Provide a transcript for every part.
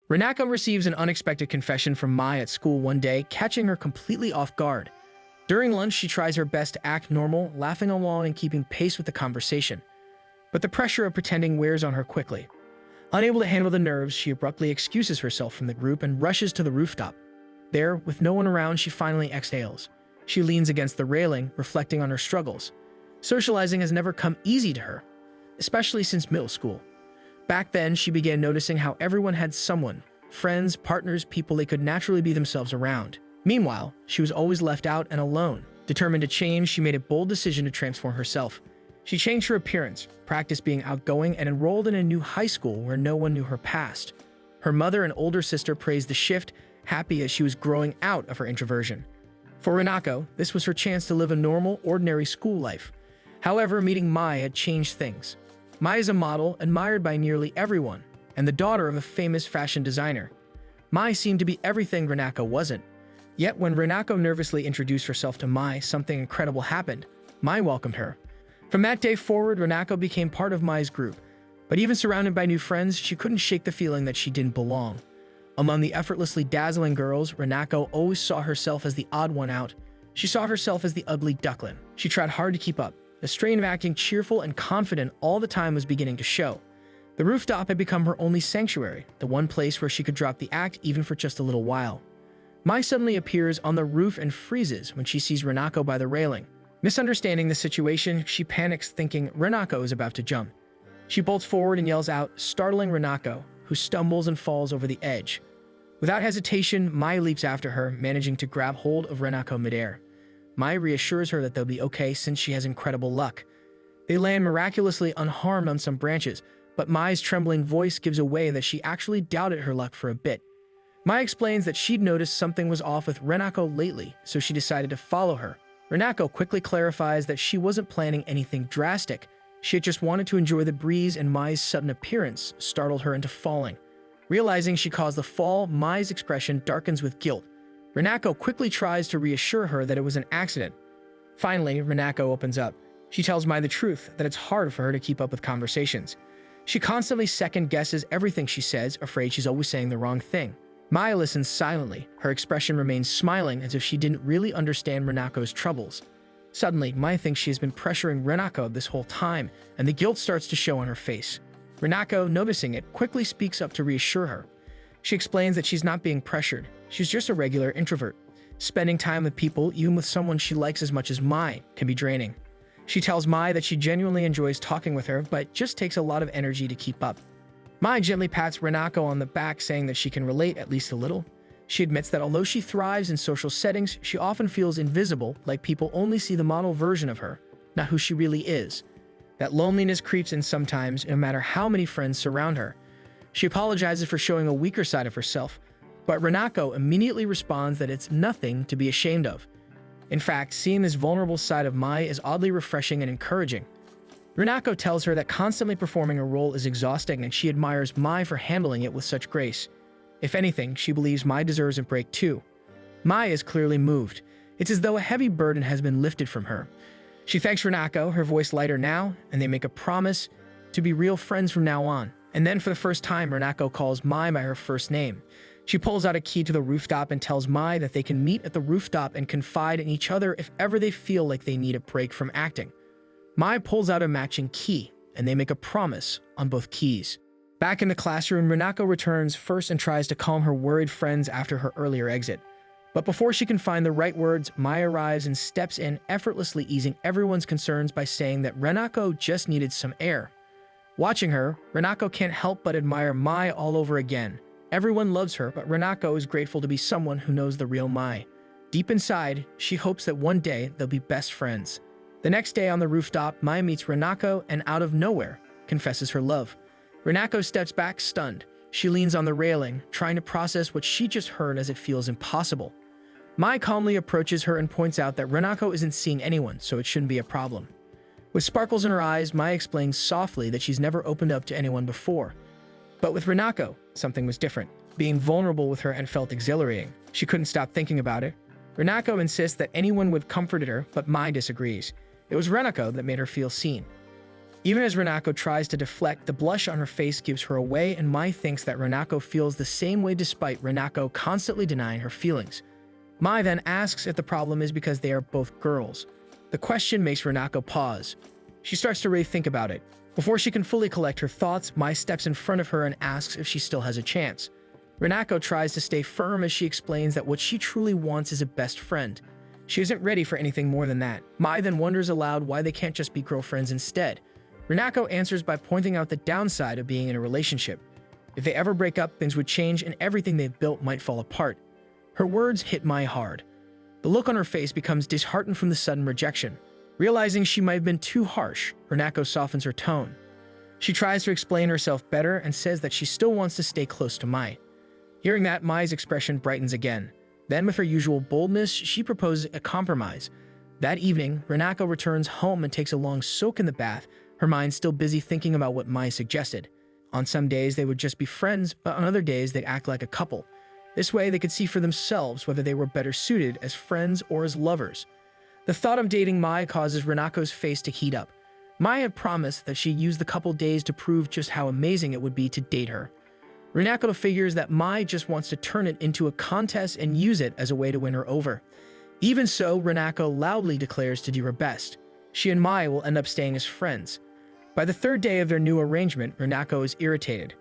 Renako receives an unexpected confession from Mai at school one day, catching her completely off guard. During lunch, she tries her best to act normal, laughing along and keeping pace with the conversation. But the pressure of pretending wears on her quickly. Unable to handle the nerves, she abruptly excuses herself from the group and rushes to the rooftop. There, with no one around, she finally exhales. She leans against the railing, reflecting on her struggles. Socializing has never come easy to her, especially since middle school. Back then, she began noticing how everyone had someone, friends, partners, people they could naturally be themselves around. Meanwhile, she was always left out and alone. Determined to change, she made a bold decision to transform herself. She changed her appearance, practiced being outgoing, and enrolled in a new high school where no one knew her past. Her mother and older sister praised the shift, happy as she was growing out of her introversion. For Renako, this was her chance to live a normal, ordinary school life. However, meeting Mai had changed things. Mai is a model admired by nearly everyone, and the daughter of a famous fashion designer. Mai seemed to be everything Renako wasn't. Yet when Renako nervously introduced herself to Mai, something incredible happened. Mai welcomed her. From that day forward, Renako became part of Mai's group. But even surrounded by new friends, she couldn't shake the feeling that she didn't belong. Among the effortlessly dazzling girls, Renako always saw herself as the odd one out. She saw herself as the ugly duckling. She tried hard to keep up. The strain of acting cheerful and confident all the time was beginning to show. The rooftop had become her only sanctuary, the one place where she could drop the act even for just a little while. Mai suddenly appears on the roof and freezes when she sees Renako by the railing. Misunderstanding the situation, she panics thinking Renako is about to jump. She bolts forward and yells out, startling Renako, who stumbles and falls over the edge. Without hesitation, Mai leaps after her, managing to grab hold of Renako midair. Mai reassures her that they'll be okay since she has incredible luck. They land miraculously unharmed on some branches, but Mai's trembling voice gives away that she actually doubted her luck for a bit. Mai explains that she'd noticed something was off with Renako lately, so she decided to follow her. Renako quickly clarifies that she wasn't planning anything drastic. She had just wanted to enjoy the breeze, and Mai's sudden appearance startled her into falling. Realizing she caused the fall, Mai's expression darkens with guilt. Renako quickly tries to reassure her that it was an accident. Finally, Renako opens up. She tells Mai the truth, that it's hard for her to keep up with conversations. She constantly second-guesses everything she says, afraid she's always saying the wrong thing. Mai listens silently. Her expression remains smiling as if she didn't really understand Renako's troubles. Suddenly, Mai thinks she has been pressuring Renako this whole time, and the guilt starts to show on her face. Renako, noticing it, quickly speaks up to reassure her. She explains that she's not being pressured. She's just a regular introvert. Spending time with people, even with someone she likes as much as Mai, can be draining. She tells Mai that she genuinely enjoys talking with her, but just takes a lot of energy to keep up. Mai gently pats Renako on the back, saying that she can relate at least a little. She admits that although she thrives in social settings, she often feels invisible, like people only see the model version of her, not who she really is. That loneliness creeps in sometimes, no matter how many friends surround her. She apologizes for showing a weaker side of herself, but Renako immediately responds that it's nothing to be ashamed of. In fact, seeing this vulnerable side of Mai is oddly refreshing and encouraging. Renako tells her that constantly performing a role is exhausting, and she admires Mai for handling it with such grace. If anything, she believes Mai deserves a break too. Mai is clearly moved. It's as though a heavy burden has been lifted from her. She thanks Renako, her voice lighter now, and they make a promise to be real friends from now on. And then for the first time, Renako calls Mai by her first name. She pulls out a key to the rooftop and tells Mai that they can meet at the rooftop and confide in each other if ever they feel like they need a break from acting. Mai pulls out a matching key, and they make a promise on both keys. Back in the classroom, Renako returns first and tries to calm her worried friends after her earlier exit. But before she can find the right words, Mai arrives and steps in, effortlessly easing everyone's concerns by saying that Renako just needed some air. Watching her, Renako can't help but admire Mai all over again. Everyone loves her, but Renako is grateful to be someone who knows the real Mai. Deep inside, she hopes that one day they'll be best friends. The next day on the rooftop, Mai meets Renako and out of nowhere, confesses her love. Renako steps back stunned. She leans on the railing, trying to process what she just heard as it feels impossible. Mai calmly approaches her and points out that Renako isn't seeing anyone, so it shouldn't be a problem. With sparkles in her eyes, Mai explains softly that she's never opened up to anyone before. But with Renako, something was different. Being vulnerable with her and felt exhilarating. She couldn't stop thinking about it. Renako insists that anyone would comfort her, but Mai disagrees. It was Renako that made her feel seen. Even as Renako tries to deflect, the blush on her face gives her away, and Mai thinks that Renako feels the same way despite Renako constantly denying her feelings. Mai then asks if the problem is because they are both girls. The question makes Renako pause. She starts to really think about it. Before she can fully collect her thoughts, Mai steps in front of her and asks if she still has a chance. Renako tries to stay firm as she explains that what she truly wants is a best friend. She isn't ready for anything more than that. Mai then wonders aloud why they can't just be girlfriends instead. Renako answers by pointing out the downside of being in a relationship. If they ever break up, things would change and everything they've built might fall apart. Her words hit Mai hard. The look on her face becomes disheartened from the sudden rejection. Realizing she might have been too harsh, Renako softens her tone. She tries to explain herself better and says that she still wants to stay close to Mai. Hearing that, Mai's expression brightens again. Then, with her usual boldness, she proposes a compromise. That evening, Renako returns home and takes a long soak in the bath, her mind still busy thinking about what Mai suggested. On some days, they would just be friends, but on other days, they'd act like a couple. This way, they could see for themselves whether they were better suited as friends or as lovers. The thought of dating Mai causes Renako's face to heat up. Mai had promised that she'd use the couple days to prove just how amazing it would be to date her. Renako figures that Mai just wants to turn it into a contest and use it as a way to win her over. Even so, Renako loudly declares to do her best. She and Mai will end up staying as friends. By the third day of their new arrangement, Renako is irritated.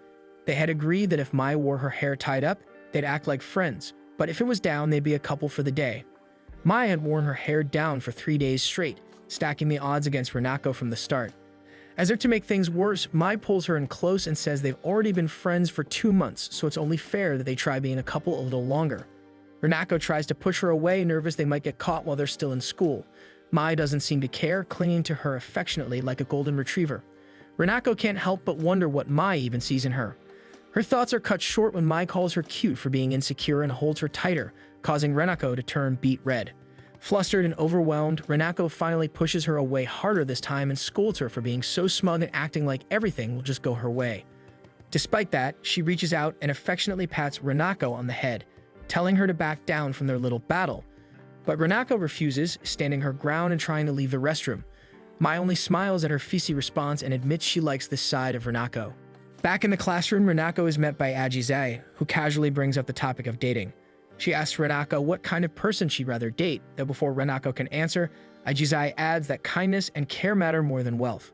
They had agreed that if Mai wore her hair tied up, they'd act like friends, but if it was down, they'd be a couple for the day. Mai had worn her hair down for 3 days straight, stacking the odds against Renako from the start. As if to make things worse, Mai pulls her in close and says they've already been friends for 2 months, so it's only fair that they try being a couple a little longer. Renako tries to push her away, nervous they might get caught while they're still in school. Mai doesn't seem to care, clinging to her affectionately like a golden retriever. Renako can't help but wonder what Mai even sees in her. Her thoughts are cut short when Mai calls her cute for being insecure and holds her tighter, causing Renako to turn beet red. Flustered and overwhelmed, Renako finally pushes her away harder this time and scolds her for being so smug and acting like everything will just go her way. Despite that, she reaches out and affectionately pats Renako on the head, telling her to back down from their little battle. But Renako refuses, standing her ground and trying to leave the restroom. Mai only smiles at her feisty response and admits she likes this side of Renako. Back in the classroom, Renako is met by Ajizai, who casually brings up the topic of dating. She asks Renako what kind of person she'd rather date, though before Renako can answer, Ajizai adds that kindness and care matter more than wealth.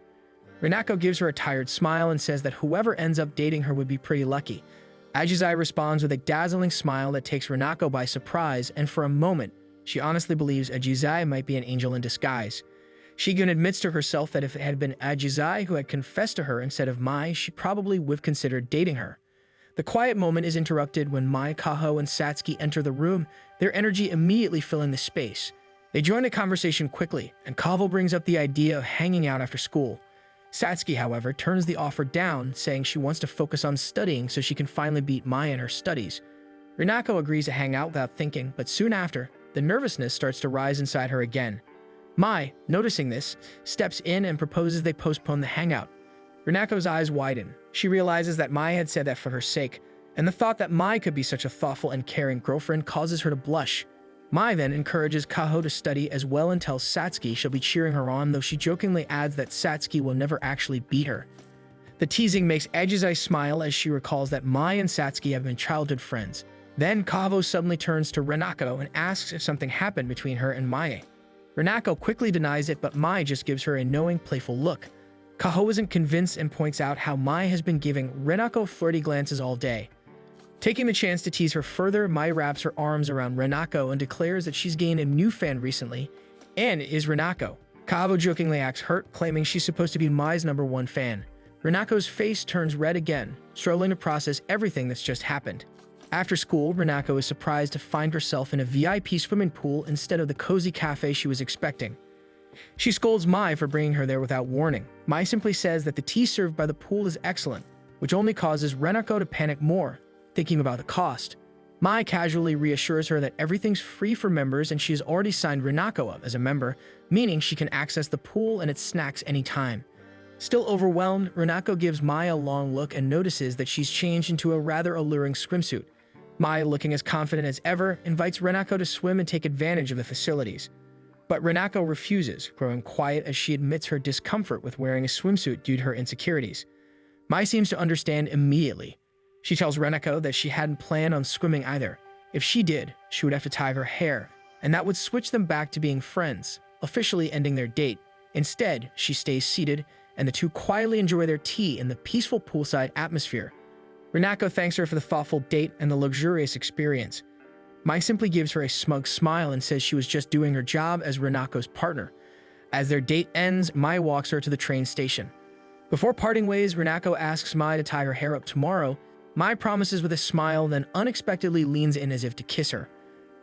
Renako gives her a tired smile and says that whoever ends up dating her would be pretty lucky. Ajizai responds with a dazzling smile that takes Renako by surprise, and for a moment, she honestly believes Ajizai might be an angel in disguise. She even admits to herself that if it had been Ajizai who had confessed to her instead of Mai, she probably would have considered dating her. The quiet moment is interrupted when Mai, Kaho, and Satsuki enter the room, their energy immediately filling the space. They join the conversation quickly, and Kaho brings up the idea of hanging out after school. Satsuki, however, turns the offer down, saying she wants to focus on studying so she can finally beat Mai in her studies. Renako agrees to hang out without thinking, but soon after, the nervousness starts to rise inside her again. Mai, noticing this, steps in and proposes they postpone the hangout. Renako's eyes widen. She realizes that Mai had said that for her sake, and the thought that Mai could be such a thoughtful and caring girlfriend causes her to blush. Mai then encourages Kaho to study as well and tells Satsuki she'll be cheering her on, though she jokingly adds that Satsuki will never actually beat her. The teasing makes Ajizai smile as she recalls that Mai and Satsuki have been childhood friends. Then Kaho suddenly turns to Renako and asks if something happened between her and Mai. Renako quickly denies it, but Mai just gives her a knowing, playful look. Kaho isn't convinced and points out how Mai has been giving Renako flirty glances all day. Taking the chance to tease her further, Mai wraps her arms around Renako and declares that she's gained a new fan recently, and it is Renako. Kaho jokingly acts hurt, claiming she's supposed to be Mai's #1 fan. Renako's face turns red again, struggling to process everything that's just happened. After school, Renako is surprised to find herself in a VIP swimming pool instead of the cozy cafe she was expecting. She scolds Mai for bringing her there without warning. Mai simply says that the tea served by the pool is excellent, which only causes Renako to panic more, thinking about the cost. Mai casually reassures her that everything's free for members and she has already signed Renako up as a member, meaning she can access the pool and its snacks anytime. Still overwhelmed, Renako gives Mai a long look and notices that she's changed into a rather alluring swimsuit. Mai, looking as confident as ever, invites Renako to swim and take advantage of the facilities. But Renako refuses, growing quiet as she admits her discomfort with wearing a swimsuit due to her insecurities. Mai seems to understand immediately. She tells Renako that she hadn't planned on swimming either. If she did, she would have to tie her hair, and that would switch them back to being friends, officially ending their date. Instead, she stays seated, and the two quietly enjoy their tea in the peaceful poolside atmosphere. Renako thanks her for the thoughtful date and the luxurious experience. Mai simply gives her a smug smile and says she was just doing her job as Renako's partner. As their date ends, Mai walks her to the train station. Before parting ways, Renako asks Mai to tie her hair up tomorrow. Mai promises with a smile, then unexpectedly leans in as if to kiss her.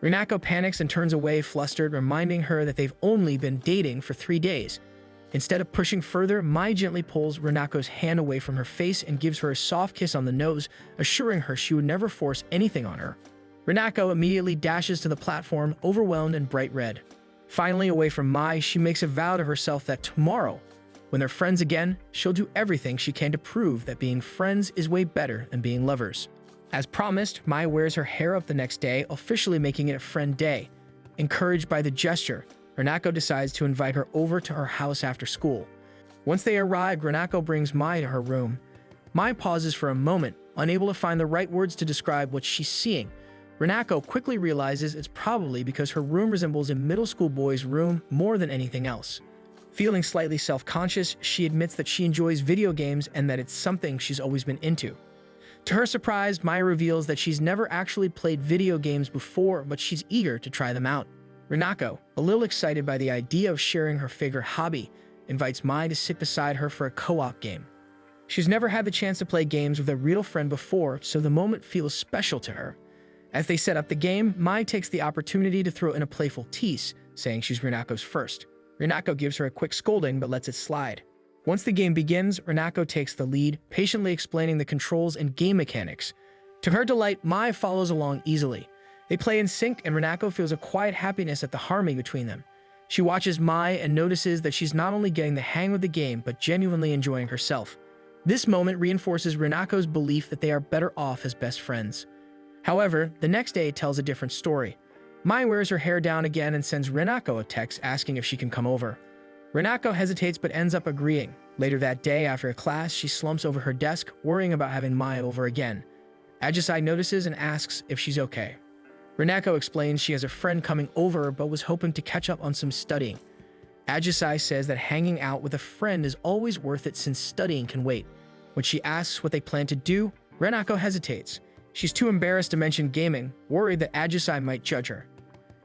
Renako panics and turns away, flustered, reminding her that they've only been dating for 3 days. Instead of pushing further, Mai gently pulls Renako's hand away from her face and gives her a soft kiss on the nose, assuring her she would never force anything on her. Renako immediately dashes to the platform, overwhelmed and bright red. Finally, away from Mai, she makes a vow to herself that tomorrow, when they're friends again, she'll do everything she can to prove that being friends is way better than being lovers. As promised, Mai wears her hair up the next day, officially making it a friend day. Encouraged by the gesture, Renako decides to invite her over to her house after school. Once they arrive, Renako brings Mai to her room. Mai pauses for a moment, unable to find the right words to describe what she's seeing. Renako quickly realizes it's probably because her room resembles a middle school boy's room more than anything else. Feeling slightly self-conscious, she admits that she enjoys video games and that it's something she's always been into. To her surprise, Mai reveals that she's never actually played video games before, but she's eager to try them out. Renako, a little excited by the idea of sharing her favorite hobby, invites Mai to sit beside her for a co-op game. She's never had the chance to play games with a real friend before, so the moment feels special to her. As they set up the game, Mai takes the opportunity to throw in a playful tease, saying she's Renako's first. Renako gives her a quick scolding but lets it slide. Once the game begins, Renako takes the lead, patiently explaining the controls and game mechanics. To her delight, Mai follows along easily. They play in sync, and Renako feels a quiet happiness at the harmony between them. She watches Mai and notices that she's not only getting the hang of the game, but genuinely enjoying herself. This moment reinforces Renako's belief that they are better off as best friends. However, the next day tells a different story. Mai wears her hair down again and sends Renako a text asking if she can come over. Renako hesitates but ends up agreeing. Later that day, after a class, she slumps over her desk, worrying about having Mai over again. Ajisai notices and asks if she's okay. Renako explains she has a friend coming over but was hoping to catch up on some studying. Ajisai says that hanging out with a friend is always worth it since studying can wait. When she asks what they plan to do, Renako hesitates. She's too embarrassed to mention gaming, worried that Ajisai might judge her.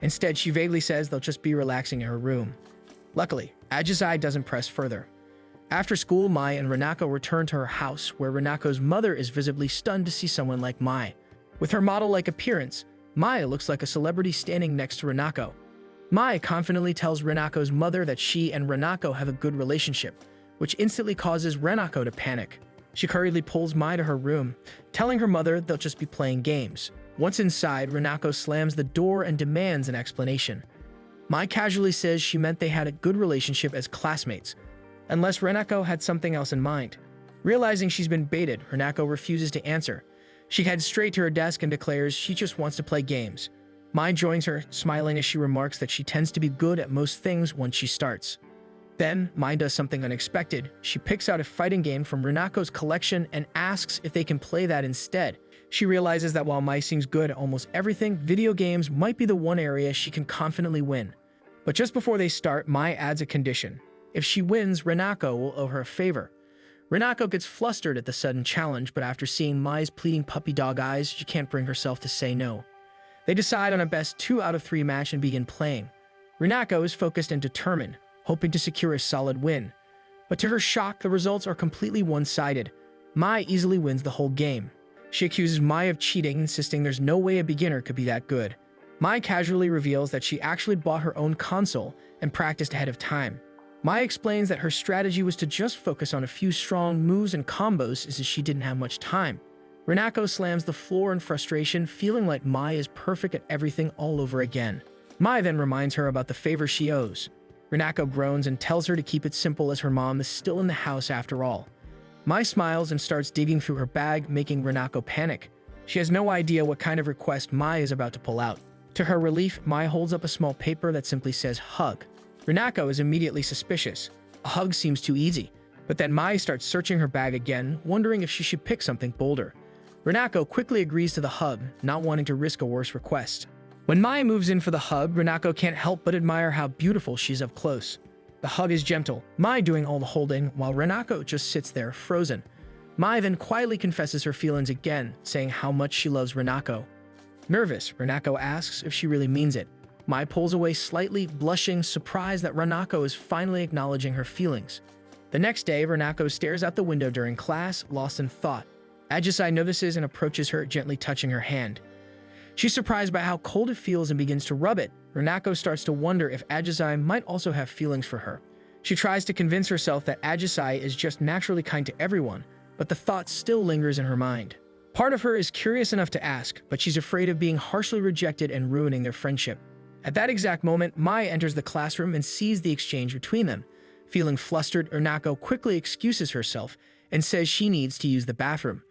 Instead, she vaguely says they'll just be relaxing in her room. Luckily, Ajisai doesn't press further. After school, Mai and Renako return to her house, where Renako's mother is visibly stunned to see someone like Mai. With her model-like appearance, Mai looks like a celebrity standing next to Renako. Mai confidently tells Renako's mother that she and Renako have a good relationship, which instantly causes Renako to panic. She hurriedly pulls Mai to her room, telling her mother they'll just be playing games. Once inside, Renako slams the door and demands an explanation. Mai casually says she meant they had a good relationship as classmates, unless Renako had something else in mind. Realizing she's been baited, Renako refuses to answer. She heads straight to her desk and declares she just wants to play games. Mai joins her, smiling as she remarks that she tends to be good at most things once she starts. Then, Mai does something unexpected. She picks out a fighting game from Renako's collection and asks if they can play that instead. She realizes that while Mai seems good at almost everything, video games might be the one area she can confidently win. But just before they start, Mai adds a condition. If she wins, Renako will owe her a favor. Renako gets flustered at the sudden challenge, but after seeing Mai's pleading puppy dog eyes, she can't bring herself to say no. They decide on a best 2 out of 3 match and begin playing. Renako is focused and determined, hoping to secure a solid win. But to her shock, the results are completely one-sided. Mai easily wins the whole game. She accuses Mai of cheating, insisting there's no way a beginner could be that good. Mai casually reveals that she actually bought her own console and practiced ahead of time. Mai explains that her strategy was to just focus on a few strong moves and combos as she didn't have much time. Renako slams the floor in frustration, feeling like Mai is perfect at everything all over again. Mai then reminds her about the favor she owes. Renako groans and tells her to keep it simple as her mom is still in the house after all. Mai smiles and starts digging through her bag, making Renako panic. She has no idea what kind of request Mai is about to pull out. To her relief, Mai holds up a small paper that simply says hug. Renako is immediately suspicious. A hug seems too easy, but then Mai starts searching her bag again, wondering if she should pick something bolder. Renako quickly agrees to the hug, not wanting to risk a worse request. When Mai moves in for the hug, Renako can't help but admire how beautiful she's up close. The hug is gentle, Mai doing all the holding, while Renako just sits there, frozen. Mai then quietly confesses her feelings again, saying how much she loves Renako. Nervous, Renako asks if she really means it. Mai pulls away slightly, blushing, surprised that Renako is finally acknowledging her feelings. The next day, Renako stares out the window during class, lost in thought. Ajisai notices and approaches her, gently touching her hand. She's surprised by how cold it feels and begins to rub it. Renako starts to wonder if Ajisai might also have feelings for her. She tries to convince herself that Ajisai is just naturally kind to everyone, but the thought still lingers in her mind. Part of her is curious enough to ask, but she's afraid of being harshly rejected and ruining their friendship. At that exact moment, Mai enters the classroom and sees the exchange between them. Feeling flustered, Renako quickly excuses herself and says she needs to use the bathroom.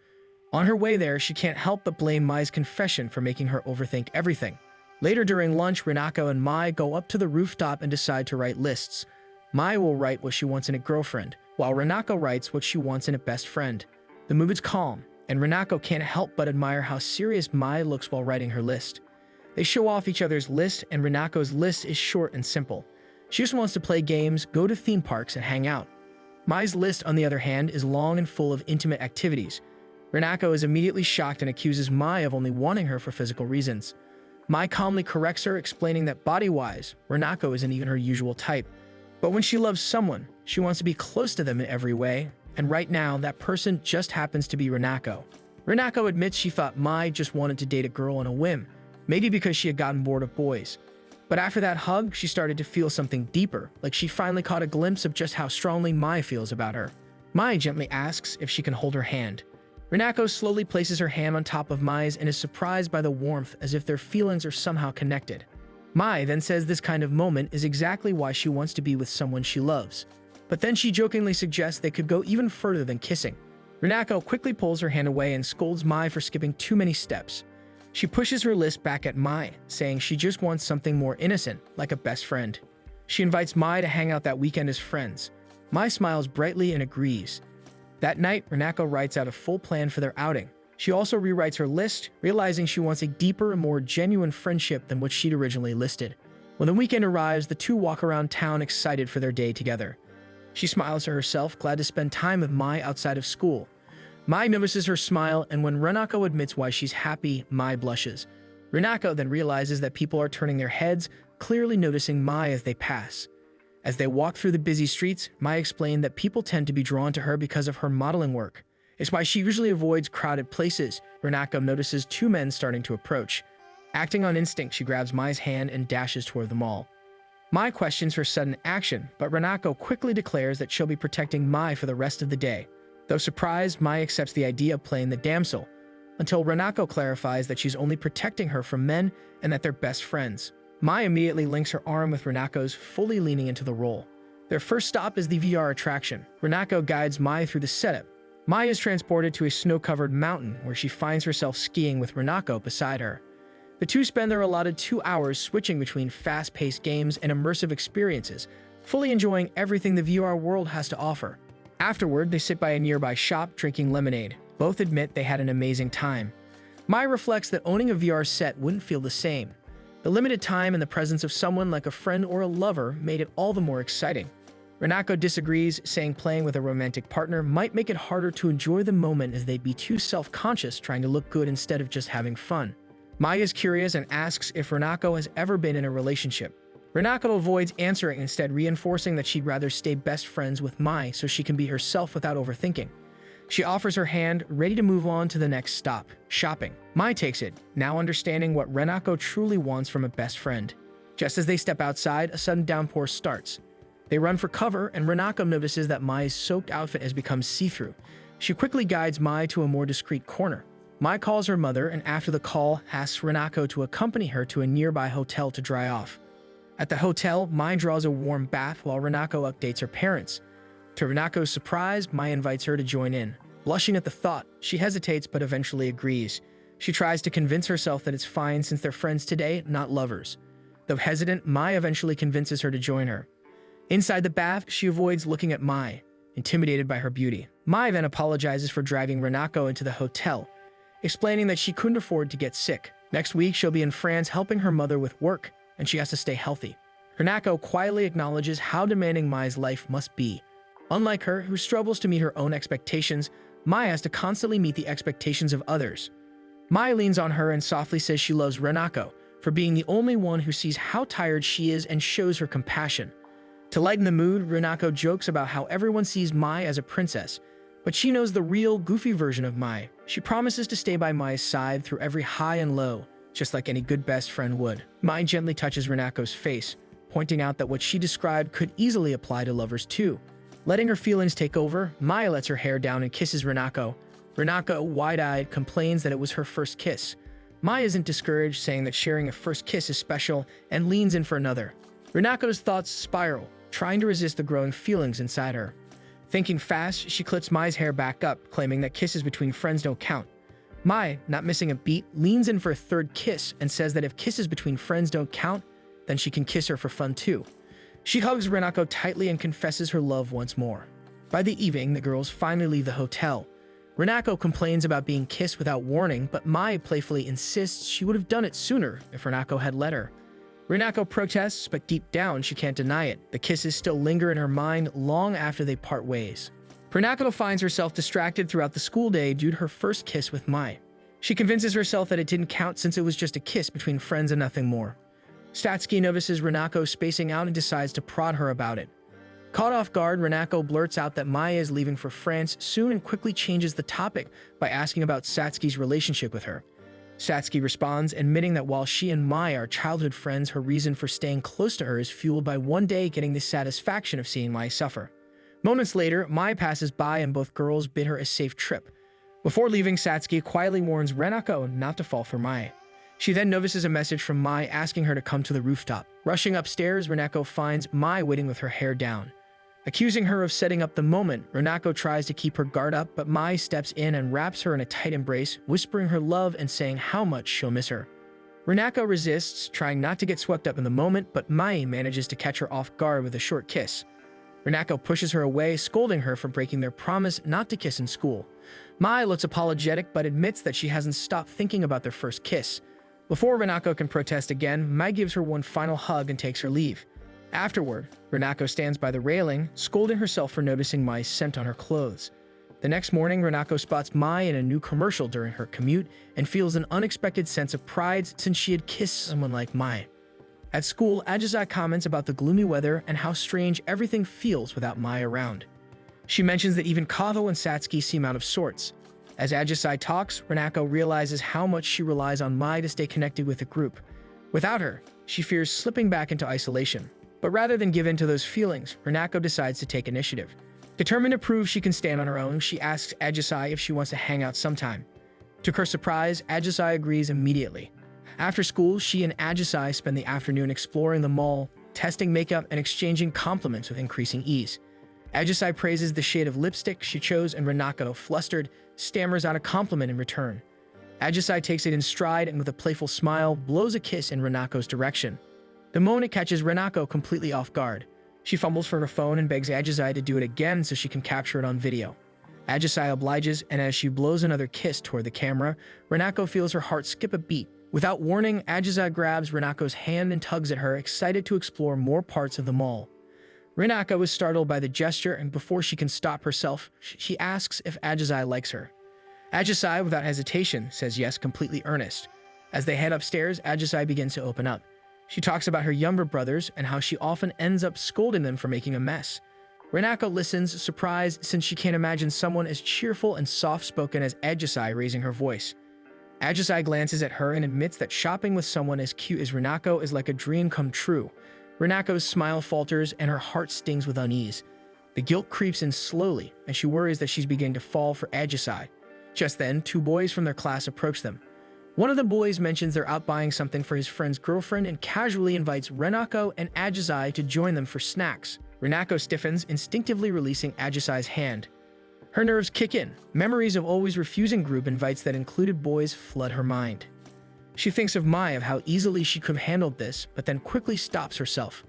On her way there, she can't help but blame Mai's confession for making her overthink everything. Later during lunch, Renako and Mai go up to the rooftop and decide to write lists. Mai will write what she wants in a girlfriend, while Renako writes what she wants in a best friend. The mood is calm, and Renako can't help but admire how serious Mai looks while writing her list. They show off each other's list, and Renako's list is short and simple. She just wants to play games, go to theme parks, and hang out. Mai's list, on the other hand, is long and full of intimate activities. Renako is immediately shocked and accuses Mai of only wanting her for physical reasons. Mai calmly corrects her, explaining that body-wise, Renako isn't even her usual type. But when she loves someone, she wants to be close to them in every way, and right now, that person just happens to be Renako. Renako admits she thought Mai just wanted to date a girl on a whim, maybe because she had gotten bored of boys. But after that hug, she started to feel something deeper, like she finally caught a glimpse of just how strongly Mai feels about her. Mai gently asks if she can hold her hand. Renako slowly places her hand on top of Mai's and is surprised by the warmth, as if their feelings are somehow connected. Mai then says this kind of moment is exactly why she wants to be with someone she loves. But then she jokingly suggests they could go even further than kissing. Renako quickly pulls her hand away and scolds Mai for skipping too many steps. She pushes her list back at Mai, saying she just wants something more innocent, like a best friend. She invites Mai to hang out that weekend as friends. Mai smiles brightly and agrees. That night, Renako writes out a full plan for their outing. She also rewrites her list, realizing she wants a deeper and more genuine friendship than what she'd originally listed. When the weekend arrives, the two walk around town excited for their day together. She smiles to herself, glad to spend time with Mai outside of school. Mai notices her smile, and when Renako admits why she's happy, Mai blushes. Renako then realizes that people are turning their heads, clearly noticing Mai as they pass. As they walk through the busy streets, Mai explained that people tend to be drawn to her because of her modeling work. It's why she usually avoids crowded places. Renako notices two men starting to approach. Acting on instinct, she grabs Mai's hand and dashes toward them all. Mai questions her sudden action, but Renako quickly declares that she'll be protecting Mai for the rest of the day. Though surprised, Mai accepts the idea of playing the damsel, until Renako clarifies that she's only protecting her from men and that they're best friends. Mai immediately links her arm with Renako's, fully leaning into the role. Their first stop is the VR attraction. Renako guides Mai through the setup. Mai is transported to a snow-covered mountain where she finds herself skiing with Renako beside her. The two spend their allotted 2 hours switching between fast-paced games and immersive experiences, fully enjoying everything the VR world has to offer. Afterward, they sit by a nearby shop drinking lemonade. Both admit they had an amazing time. Mai reflects that owning a VR set wouldn't feel the same. The limited time and the presence of someone like a friend or a lover made it all the more exciting. Renako disagrees, saying playing with a romantic partner might make it harder to enjoy the moment as they'd be too self-conscious trying to look good instead of just having fun. Mai is curious and asks if Renako has ever been in a relationship. Renako avoids answering, instead reinforcing that she'd rather stay best friends with Mai so she can be herself without overthinking. She offers her hand, ready to move on to the next stop, shopping. Mai takes it, now understanding what Renako truly wants from a best friend. Just as they step outside, a sudden downpour starts. They run for cover, and Renako notices that Mai's soaked outfit has become see-through. She quickly guides Mai to a more discreet corner. Mai calls her mother, and after the call, asks Renako to accompany her to a nearby hotel to dry off. At the hotel, Mai draws a warm bath while Renako updates her parents. To Renako's surprise, Mai invites her to join in. Blushing at the thought, she hesitates but eventually agrees. She tries to convince herself that it's fine since they're friends today, not lovers. Though hesitant, Mai eventually convinces her to join her. Inside the bath, she avoids looking at Mai, intimidated by her beauty. Mai then apologizes for dragging Renako into the hotel, explaining that she couldn't afford to get sick. Next week, she'll be in France helping her mother with work, and she has to stay healthy. Renako quietly acknowledges how demanding Mai's life must be. Unlike her, who struggles to meet her own expectations, Mai has to constantly meet the expectations of others. Mai leans on her and softly says she loves Renako for being the only one who sees how tired she is and shows her compassion. To lighten the mood, Renako jokes about how everyone sees Mai as a princess, but she knows the real, goofy version of Mai. She promises to stay by Mai's side through every high and low, just like any good best friend would. Mai gently touches Renako's face, pointing out that what she described could easily apply to lovers too. Letting her feelings take over, Mai lets her hair down and kisses Renako. Renako, wide-eyed, complains that it was her first kiss. Mai isn't discouraged, saying that sharing a first kiss is special, and leans in for another. Renako's thoughts spiral, trying to resist the growing feelings inside her. Thinking fast, she clips Mai's hair back up, claiming that kisses between friends don't count. Mai, not missing a beat, leans in for a third kiss and says that if kisses between friends don't count, then she can kiss her for fun too. She hugs Renako tightly and confesses her love once more. By the evening, the girls finally leave the hotel. Renako complains about being kissed without warning, but Mai playfully insists she would have done it sooner if Renako had let her. Renako protests, but deep down she can't deny it. The kisses still linger in her mind long after they part ways. Renako finds herself distracted throughout the school day due to her first kiss with Mai. She convinces herself that it didn't count since it was just a kiss between friends and nothing more. Satsuki notices Renako spacing out and decides to prod her about it. Caught off guard, Renako blurts out that Mai is leaving for France soon and quickly changes the topic by asking about Satsuki's relationship with her. Satsuki responds, admitting that while she and Mai are childhood friends, her reason for staying close to her is fueled by one day getting the satisfaction of seeing Mai suffer. Moments later, Mai passes by and both girls bid her a safe trip. Before leaving, Satsuki quietly warns Renako not to fall for Mai. She then notices a message from Mai asking her to come to the rooftop. Rushing upstairs, Renako finds Mai waiting with her hair down. Accusing her of setting up the moment, Renako tries to keep her guard up, but Mai steps in and wraps her in a tight embrace, whispering her love and saying how much she'll miss her. Renako resists, trying not to get swept up in the moment, but Mai manages to catch her off guard with a short kiss. Renako pushes her away, scolding her for breaking their promise not to kiss in school. Mai looks apologetic but admits that she hasn't stopped thinking about their first kiss. Before Renako can protest again, Mai gives her one final hug and takes her leave. Afterward, Renako stands by the railing, scolding herself for noticing Mai's scent on her clothes. The next morning, Renako spots Mai in a new commercial during her commute and feels an unexpected sense of pride since she had kissed someone like Mai. At school, Ajisa comments about the gloomy weather and how strange everything feels without Mai around. She mentions that even Kato and Satsuki seem out of sorts. As Ajisa talks, Renako realizes how much she relies on Mai to stay connected with the group. Without her, she fears slipping back into isolation. But rather than give in to those feelings, Renako decides to take initiative. Determined to prove she can stand on her own, she asks Ajisa if she wants to hang out sometime. To her surprise, Ajisa agrees immediately. After school, she and Ajisa spend the afternoon exploring the mall, testing makeup and exchanging compliments with increasing ease. Ajisa praises the shade of lipstick she chose and Renako, flustered, stammers out a compliment in return. Ajisa takes it in stride and with a playful smile, blows a kiss in Renako's direction. The moment catches Renako completely off guard. She fumbles for her phone and begs Ajisa to do it again so she can capture it on video. Ajisa obliges, and as she blows another kiss toward the camera, Renako feels her heart skip a beat. Without warning, Ajisa grabs Renako's hand and tugs at her, excited to explore more parts of the mall. Renako is startled by the gesture, and before she can stop herself, she asks if Ajisa likes her. Ajisa, without hesitation, says yes, completely earnest. As they head upstairs, Ajisa begins to open up. She talks about her younger brothers and how she often ends up scolding them for making a mess. Renako listens, surprised since she can't imagine someone as cheerful and soft-spoken as Ajisa raising her voice. Ajisa glances at her and admits that shopping with someone as cute as Renako is like a dream come true. Renako's smile falters and her heart stings with unease. The guilt creeps in slowly, and she worries that she's beginning to fall for Ajisa. Just then, two boys from their class approach them. One of the boys mentions they're out buying something for his friend's girlfriend and casually invites Renako and Ajisa to join them for snacks. Renako stiffens, instinctively releasing Ajisa's hand. Her nerves kick in. Memories of always refusing group invites that included boys flood her mind. She thinks of Mai, of how easily she could have handled this, but then quickly stops herself.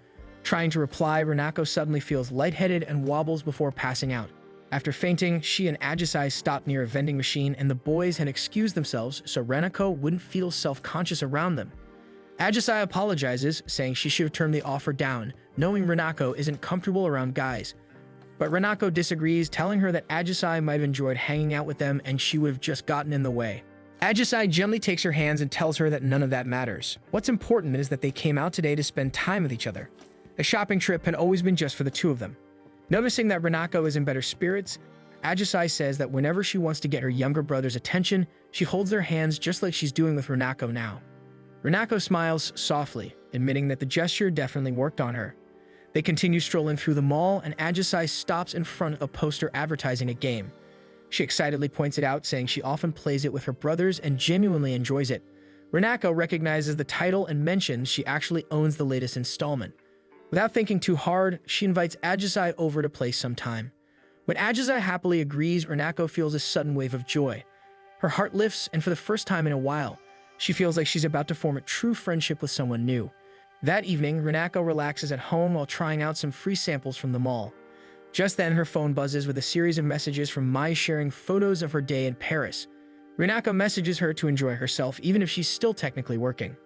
Trying to reply, Renako suddenly feels lightheaded and wobbles before passing out. After fainting, she and Ajisai stop near a vending machine and the boys had excused themselves so Renako wouldn't feel self-conscious around them. Ajisai apologizes, saying she should have turned the offer down, knowing Renako isn't comfortable around guys. But Renako disagrees, telling her that Ajisai might have enjoyed hanging out with them and she would have just gotten in the way. Ajisai gently takes her hands and tells her that none of that matters. What's important is that they came out today to spend time with each other. The shopping trip had always been just for the two of them. Noticing that Renako is in better spirits, Ajisai says that whenever she wants to get her younger brother's attention, she holds their hands just like she's doing with Renako now. Renako smiles softly, admitting that the gesture definitely worked on her. They continue strolling through the mall, and Ajisai stops in front of a poster advertising a game. She excitedly points it out, saying she often plays it with her brothers and genuinely enjoys it. Renako recognizes the title and mentions she actually owns the latest installment. Without thinking too hard, she invites Ajisai over to play sometime. When Ajisai happily agrees, Renako feels a sudden wave of joy. Her heart lifts, and for the first time in a while, she feels like she's about to form a true friendship with someone new. That evening, Renako relaxes at home while trying out some free samples from the mall. Just then, her phone buzzes with a series of messages from Mai sharing photos of her day in Paris. Renako messages her to enjoy herself, even if she's still technically working.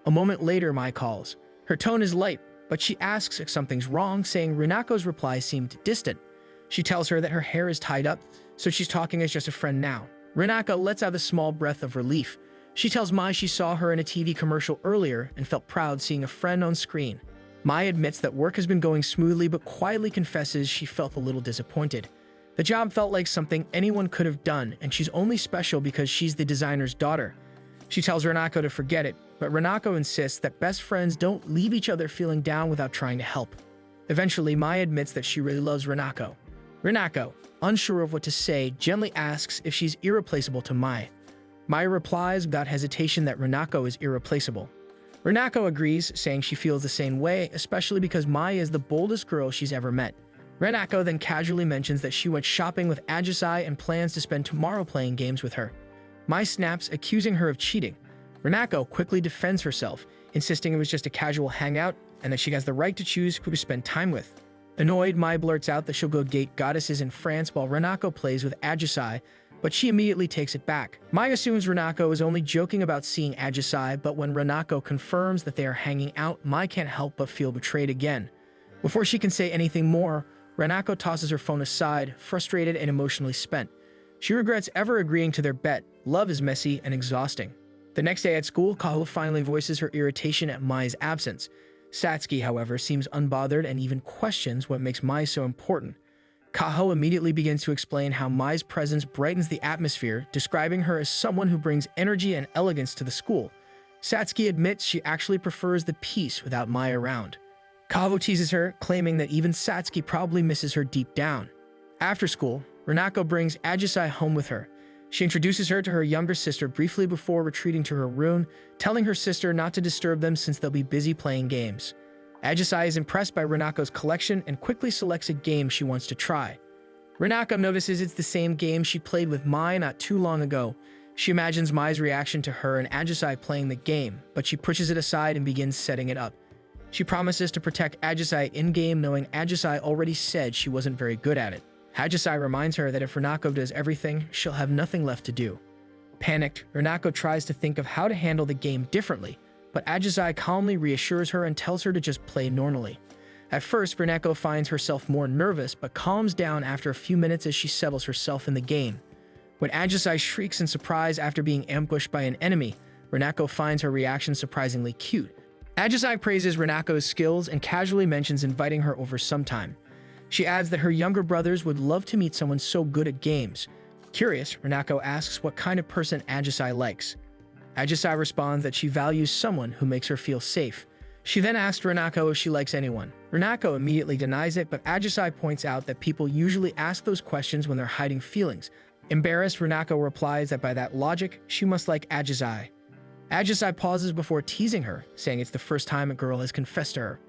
A moment later, Mai calls. Her tone is light, but she asks if something's wrong, saying Renako's reply seemed distant. She tells her that her hair is tied up, so she's talking as just a friend now. Renako lets out a small breath of relief. She tells Mai she saw her in a TV commercial earlier and felt proud seeing a friend on screen. Mai admits that work has been going smoothly but quietly confesses she felt a little disappointed. The job felt like something anyone could have done, and she's only special because she's the designer's daughter. She tells Renako to forget it, but Renako insists that best friends don't leave each other feeling down without trying to help. Eventually, Mai admits that she really loves Renako. Renako, unsure of what to say, gently asks if she's irreplaceable to Mai. Mai replies without hesitation that Renako is irreplaceable. Renako agrees, saying she feels the same way, especially because Mai is the boldest girl she's ever met. Renako then casually mentions that she went shopping with Ajisai and plans to spend tomorrow playing games with her. Mai snaps, accusing her of cheating. Renako quickly defends herself, insisting it was just a casual hangout and that she has the right to choose who to spend time with. Annoyed, Mai blurts out that she'll go date goddesses in France while Renako plays with Ajisai, but she immediately takes it back. Mai assumes Renako is only joking about seeing Ajisai, but when Renako confirms that they are hanging out, Mai can't help but feel betrayed again. Before she can say anything more, Renako tosses her phone aside, frustrated and emotionally spent. She regrets ever agreeing to their bet. Love is messy and exhausting. The next day at school, Kaho finally voices her irritation at Mai's absence. Satsuki, however, seems unbothered and even questions what makes Mai so important. Kaho immediately begins to explain how Mai's presence brightens the atmosphere, describing her as someone who brings energy and elegance to the school. Satsuki admits she actually prefers the peace without Mai around. Kaho teases her, claiming that even Satsuki probably misses her deep down. After school, Renako brings Ajisai home with her. She introduces her to her younger sister briefly before retreating to her room, telling her sister not to disturb them since they'll be busy playing games. Ajisai is impressed by Renako's collection and quickly selects a game she wants to try. Renako notices it's the same game she played with Mai not too long ago. She imagines Mai's reaction to her and Ajisai playing the game, but she pushes it aside and begins setting it up. She promises to protect Ajisai in-game, knowing Ajisai already said she wasn't very good at it. Ajisai reminds her that if Renako does everything, she'll have nothing left to do. Panicked, Renako tries to think of how to handle the game differently, but Ajisai calmly reassures her and tells her to just play normally. At first, Renako finds herself more nervous, but calms down after a few minutes as she settles herself in the game. When Ajisai shrieks in surprise after being ambushed by an enemy, Renako finds her reaction surprisingly cute. Ajisai praises Renako's skills and casually mentions inviting her over sometime. She adds that her younger brothers would love to meet someone so good at games. Curious, Renako asks what kind of person Ajisai likes. Ajisai responds that she values someone who makes her feel safe. She then asks Renako if she likes anyone. Renako immediately denies it, but Ajisai points out that people usually ask those questions when they're hiding feelings. Embarrassed, Renako replies that by that logic, she must like Ajisai. Ajisai pauses before teasing her, saying it's the first time a girl has confessed to her.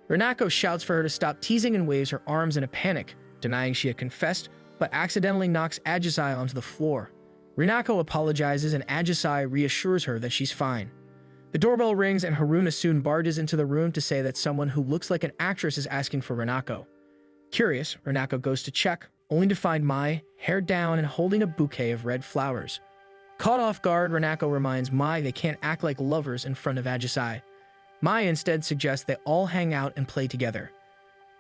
Renako shouts for her to stop teasing and waves her arms in a panic, denying she had confessed, but accidentally knocks Ajisai onto the floor. Renako apologizes and Ajisai reassures her that she's fine. The doorbell rings and Haruna soon barges into the room to say that someone who looks like an actress is asking for Renako. Curious, Renako goes to check, only to find Mai, hair down and holding a bouquet of red flowers. Caught off guard, Renako reminds Mai they can't act like lovers in front of Ajisai. Mai instead suggests they all hang out and play together.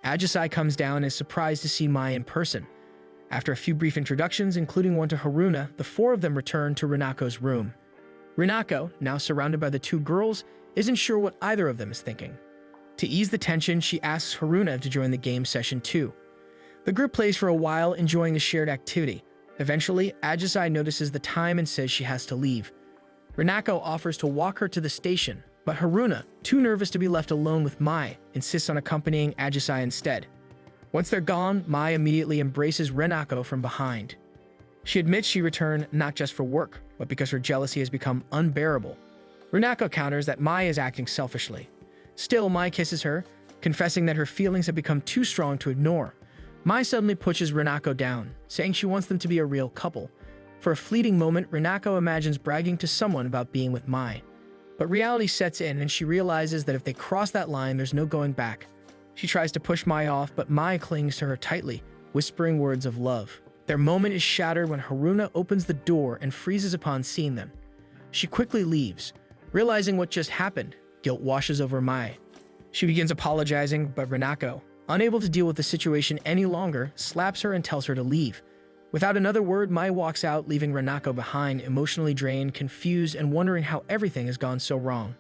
Ajisai comes down and is surprised to see Mai in person. After a few brief introductions, including one to Haruna, the four of them return to Renako's room. Renako, now surrounded by the two girls, isn't sure what either of them is thinking. To ease the tension, she asks Haruna to join the game session too. The group plays for a while, enjoying the shared activity. Eventually, Ajisai notices the time and says she has to leave. Renako offers to walk her to the station, but Haruna, too nervous to be left alone with Mai, insists on accompanying Ajisai instead. Once they're gone, Mai immediately embraces Renako from behind. She admits she returned not just for work, but because her jealousy has become unbearable. Renako counters that Mai is acting selfishly. Still, Mai kisses her, confessing that her feelings have become too strong to ignore. Mai suddenly pushes Renako down, saying she wants them to be a real couple. For a fleeting moment, Renako imagines bragging to someone about being with Mai. But reality sets in and she realizes that if they cross that line, there's no going back. She tries to push Mai off, but Mai clings to her tightly, whispering words of love. Their moment is shattered when Haruna opens the door and freezes upon seeing them. She quickly leaves. Realizing what just happened, guilt washes over Mai. She begins apologizing, but Renako, unable to deal with the situation any longer, slaps her and tells her to leave. Without another word, Mai walks out, leaving Renako behind, emotionally drained, confused, and wondering how everything has gone so wrong.